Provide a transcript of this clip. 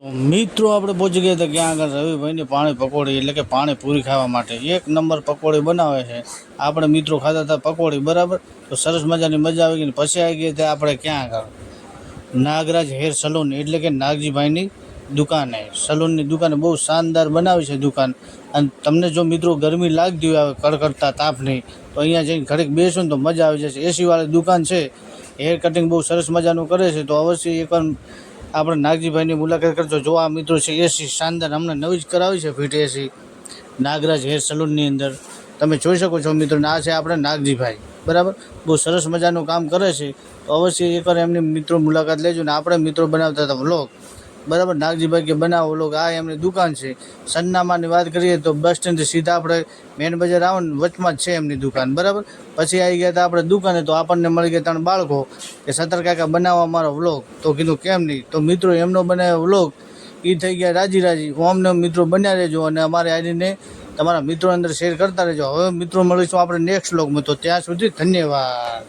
મિત્રો આપણે પહોંચી ગયા હતા ક્યાં આગળ રવિભાઈની પાણી પકોડી એટલે કે પાણી પૂરી ખાવા માટે એક નંબર પકોડી બનાવે છે. આપણે મિત્રો ખાતા હતા પકોડી, બરાબર. તો સરસ મજાની મજા આવી ગઈ. પછી આવી ગયા હતા આપણે ક્યાં આગળ નાગરાજ હેર સલૂન એટલે કે નાગજીભાઈની દુકાને. સલૂનની દુકાને બહુ શાનદાર બનાવી છે દુકાન. અને તમને જો મિત્રો ગરમી લાગતી હોય કડકડતા તાપની, તો અહીંયા જઈને ઘડીક બેસો ને તો મજા આવી જશે. એસીવાળી દુકાન છે. હેર કટિંગ બહુ સરસ મજાનું કરે છે. તો અવશ્ય એકવાર આપણે નાગજીભાઈની મુલાકાત કરજો. જો આ મિત્રો છે એસી શાનદાર અમને નવી જ કરાવી છે ફિટ એસી નાગરાજ હેર સલૂનની અંદર. તમે જોઈ શકો છો મિત્રો. આ છે આપણે નાગજીભાઈ, બરાબર. બહુ સરસ મજાનું કામ કરે છે. તો અવશ્ય એકવાર એમની મિત્રો મુલાકાત લેજો. ને આપણે મિત્રો બનાવતા હતા વ્લોગ, બરાબર. નાગજીભાઈ કે બનાવો વ્લોગ. આ એમની દુકાન છે. સરનામાની વાત કરીએ તો બસ સ્ટેન્ડથી સીધા આપણે મેન બજાર આવો ને વચમાં જ છે એમની દુકાન, બરાબર. પછી આવી ગયા હતા આપણે દુકાને, તો આપણને મળી ગયા 3 બાળકો કે સતર કાકા બનાવો અમારો વ્લોગ. તો કીધું કેમ નહીં. તો મિત્રો એમનો બનાવ્યો વ્લોગ એ થઈ ગયા રાજી. અમને મિત્રો બન્યા રહેજો અને અમારી આઈડીને તમારા મિત્રો અંદર શેર કરતા રહેજો. હવે મિત્રો મળીશું આપણે નેક્સ્ટ વ્લોગમાં. તો ત્યાં સુધી ધન્યવાદ.